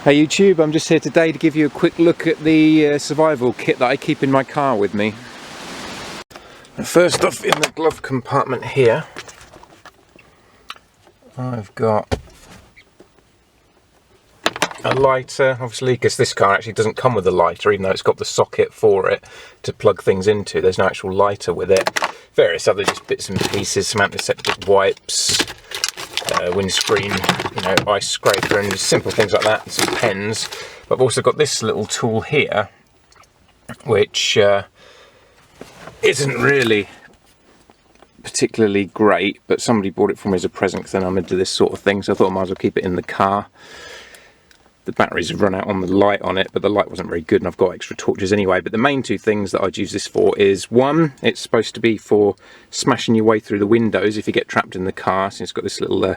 Hey YouTube, I'm just here today to give you a quick look at the survival kit that I keep in my car with me. First off, in the glove compartment here, I've got a lighter, obviously, because this car actually doesn't come with a lighter, even though it's got the socket for it to plug things into. There's no actual lighter with it. Various other just bits and pieces, some antiseptic wipes, windscreen, ice scraper, and just simple things like that, some pens. But I've also got this little tool here, which isn't really particularly great, but somebody bought it for me as a present because then I'm into this sort of thing, so I thought I might as well keep it in the car. The batteries have run out on the light on it, but the light wasn't very good and I've got extra torches anyway. But the main two things that I'd use this for is, one, it's supposed to be for smashing your way through the windows if you get trapped in the car. So it's got this little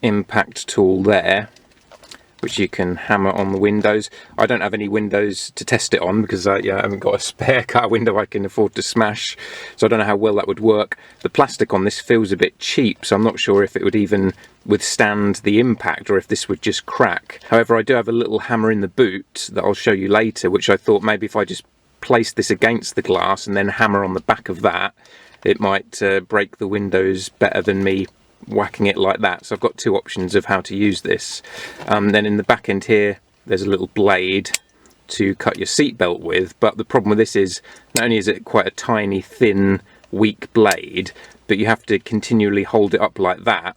impact tool there, which you can hammer on the windows. I don't have any windows to test it on because I haven't got a spare car window I can afford to smash, so I don't know how well that would work. The plastic on this feels a bit cheap, so I'm not sure if it would even withstand the impact or if this would just crack. However, I do have a little hammer in the boot that I'll show you later, which I thought maybe if I just place this against the glass and then hammer on the back of that, it might break the windows better than me whacking it like that. So I've got two options of how to use this. Then in the back end here, there's a little blade to cut your seatbelt with, but the problem with this is not only is it quite a tiny, thin, weak blade, but you have to continually hold it up like that,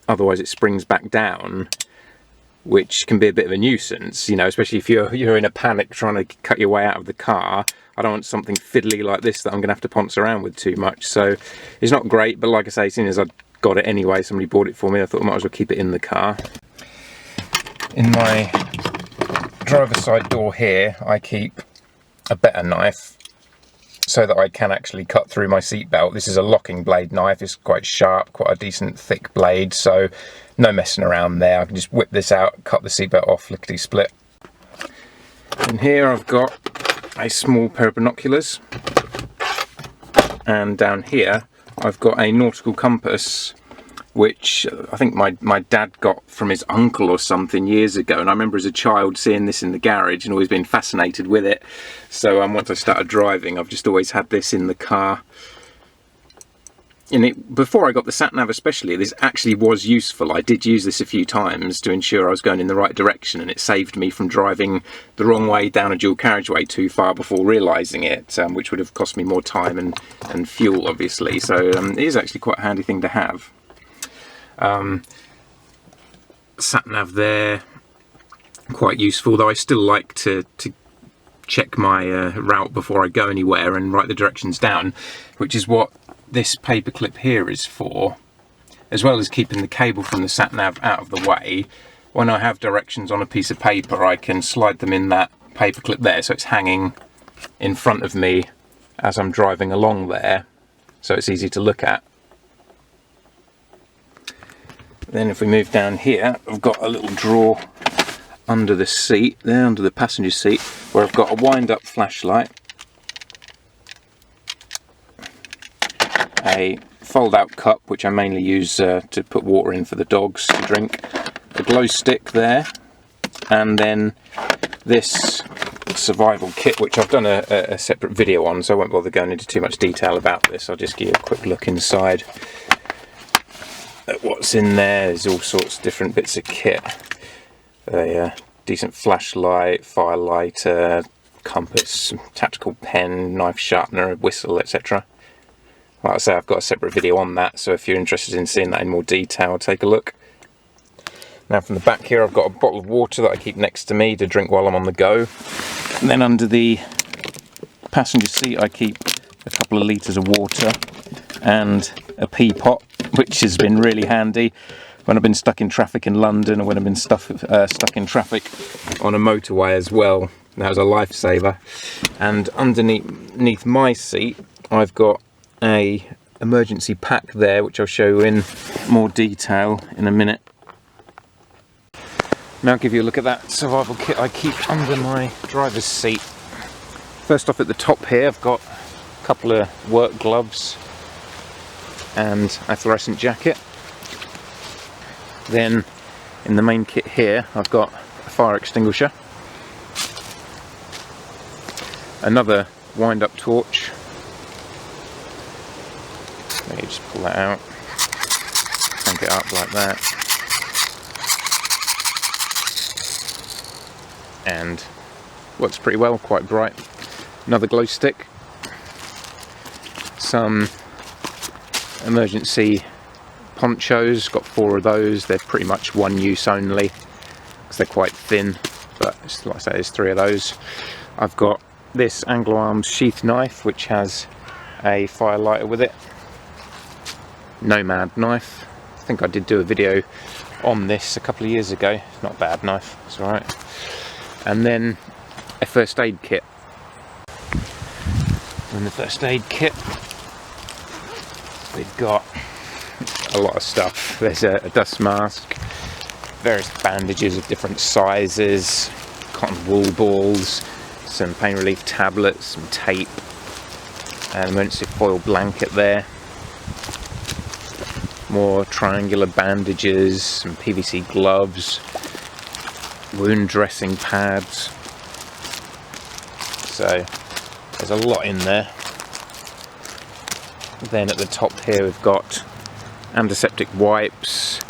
otherwise it springs back down, which can be a bit of a nuisance, especially if you're in a panic trying to cut your way out of the car. I don't want something fiddly like this that I'm going to have to ponce around with too much. So it's not great, but like I say, as soon as I got it anyway, somebody bought it for me, I thought I might as well keep it in the car. In my driver's side door here, I keep a better knife so that I can actually cut through my seatbelt. This is a locking blade knife. It's quite sharp, quite a decent thick blade, so no messing around there. I can just whip this out, cut the seatbelt off, lickety split. In here I've got a small pair of binoculars, and down here I've got a nautical compass, which I think my dad got from his uncle or something years ago, and I remember as a child seeing this in the garage and always been fascinated with it. So once I started driving, I've just always had this in the car. And before I got the sat nav especially, this actually was useful. I did use this a few times to ensure I was going in the right direction, and it saved me from driving the wrong way down a dual carriageway too far before realising it, which would have cost me more time and fuel, obviously. So it is actually quite a handy thing to have. Sat nav there, quite useful, though I still like to check my route before I go anywhere and write the directions down, which is what this paper clip here is for. As well as keeping the cable from the sat nav out of the way, when I have directions on a piece of paper, I can slide them in that paper clip there, so it's hanging in front of me as I'm driving along there, so it's easy to look at. Then if we move down here, I've got a little drawer under the seat, there under the passenger seat, where I've got a wind-up flashlight, a fold-out cup, which I mainly use to put water in for the dogs to drink, the glow stick there, and then this survival kit, which I've done a separate video on, so I won't bother going into too much detail about this. I'll just give you a quick look inside at what's in there. There's all sorts of different bits of kit. A decent flashlight, fire lighter, compass, tactical pen, knife sharpener, a whistle, etc. Like I say, I've got a separate video on that, so if you're interested in seeing that in more detail, take a look. Now from the back here, I've got a bottle of water that I keep next to me to drink while I'm on the go. And then under the passenger seat, I keep a couple of litres of water and a pea pot, which has been really handy when I've been stuck in traffic in London, or when I've been stuck in traffic on a motorway as well. That was a lifesaver. And underneath my seat, I've got a emergency pack there, which I'll show you in more detail in a minute. Now I'll give you a look at that survival kit I keep under my driver's seat. First off, at the top here, I've got a couple of work gloves and a fluorescent jacket. Then In the main kit here, I've got a fire extinguisher, another wind-up torch. Let me just pull that out, crank it up like that, and works pretty well, quite bright. Another glow stick, some emergency ponchos, got 4 of those. They're pretty much one use only because they're quite thin, but like I say, there's 3 of those. I've got this Anglo Arms sheath knife which has a fire lighter with it. Nomad knife. I think I did do a video on this a couple of years ago. It's not a bad knife, it's alright. And then a first aid kit. In the first aid kit we've got a lot of stuff. There's a dust mask, various bandages of different sizes, cotton wool balls, some pain relief tablets, some tape, an emergency foil blanket there, more triangular bandages, some PVC gloves, wound dressing pads. So there's a lot in there. Then at the top here we've got antiseptic wipes,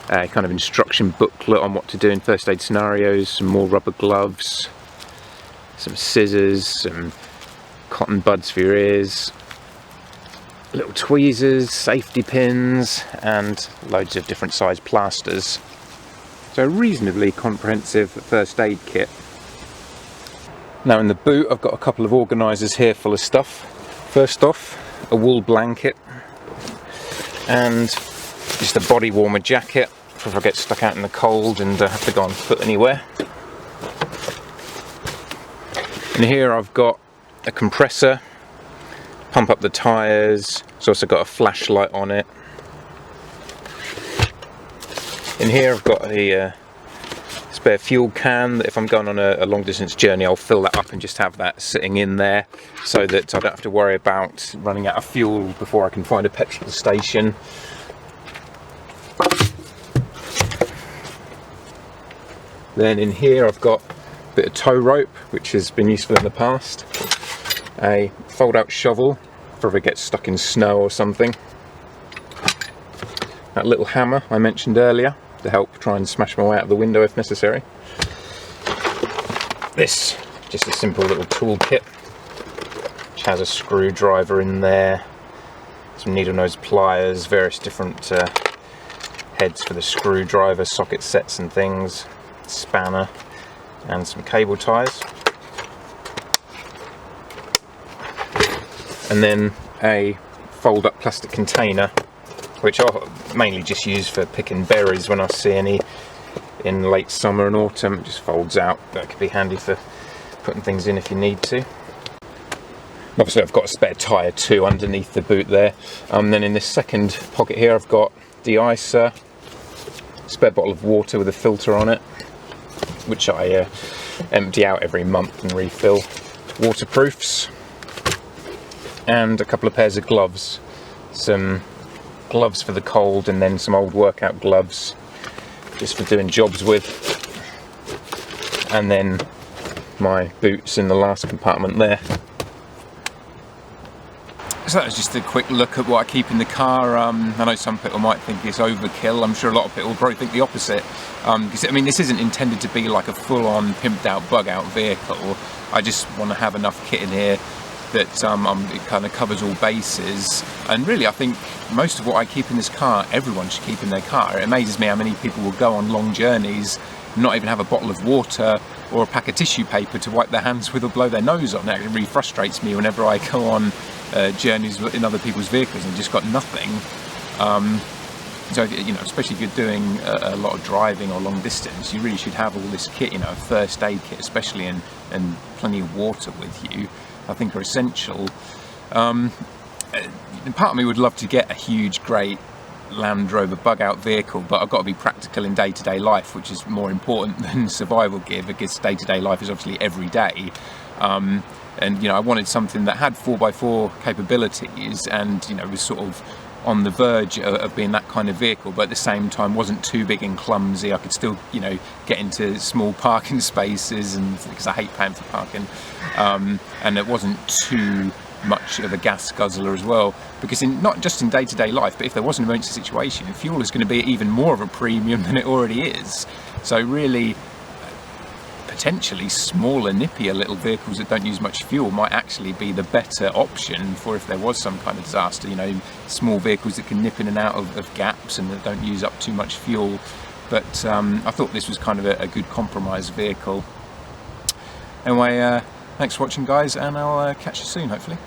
a kind of instruction booklet on what to do in first aid scenarios, some more rubber gloves, some scissors, some cotton buds for your ears, little tweezers, safety pins, and loads of different size plasters. So a reasonably comprehensive first aid kit. Now in the boot I've got a couple of organisers here full of stuff. First off, a wool blanket and just a body warmer jacket for if I get stuck out in the cold and have to go on foot anywhere. And here I've got a compressor, pump up the tyres. It's also got a flashlight on it. In here I've got a spare fuel can that if I'm going on a long distance journey I'll fill that up and just have that sitting in there so that I don't have to worry about running out of fuel before I can find a petrol station. Then in here I've got a bit of tow rope which has been useful in the past, a fold out shovel for if it gets stuck in snow or something, that little hammer I mentioned earlier to help try and smash my way out of the window if necessary. This, just a simple little tool kit which has a screwdriver in there, some needle nose pliers, various different heads for the screwdriver, socket sets and things, spanner, and some cable ties. And then a fold up plastic container which I'll mainly just use for picking berries when I see any in late summer and autumn. It just folds out. That could be handy for putting things in if you need to. Obviously I've got a spare tyre too underneath the boot there. Then in this second pocket here I've got de-icer, spare bottle of water with a filter on it which I empty out every month and refill, waterproofs, and a couple of pairs of gloves. Some gloves for the cold and then some old workout gloves just for doing jobs with, and then my boots in the last compartment there. So that was just a quick look at what I keep in the car. I know some people might think it's overkill. I'm sure a lot of people will probably think the opposite. Because I mean, this isn't intended to be like a full-on pimped out bug out vehicle. I just want to have enough kit in here that it kind of covers all bases. And really I think most of what I keep in this car, everyone should keep in their car. It amazes me how many people will go on long journeys, not even have a bottle of water or a pack of tissue paper to wipe their hands with or blow their nose on. It really frustrates me whenever I go on journeys in other people's vehicles and just got nothing. So you know, especially if you're doing a lot of driving or long distance, you really should have all this kit, you know, a first aid kit especially, and plenty of water with you. I think are essential. Part of me would love to get a huge, great Land Rover bug out vehicle, but I've got to be practical in day-to-day life, which is more important than survival gear, because day-to-day life is obviously every day. And you know, I wanted something that had 4x4 capabilities and, you know, was sort of on the verge of being that kind of vehicle, but at the same time wasn't too big and clumsy. I could still, you know, get into small parking spaces, and because I hate paying for parking, and it wasn't too much of a gas guzzler as well, because not just in day-to-day life, but if there was an emergency situation, fuel is going to be even more of a premium than it already is. So really, potentially smaller, nippier little vehicles that don't use much fuel might actually be the better option for if there was some kind of disaster. You know, small vehicles that can nip in and out of gaps and that don't use up too much fuel. But I thought this was kind of a good compromise vehicle. Anyway, thanks for watching, guys, and I'll catch you soon, hopefully.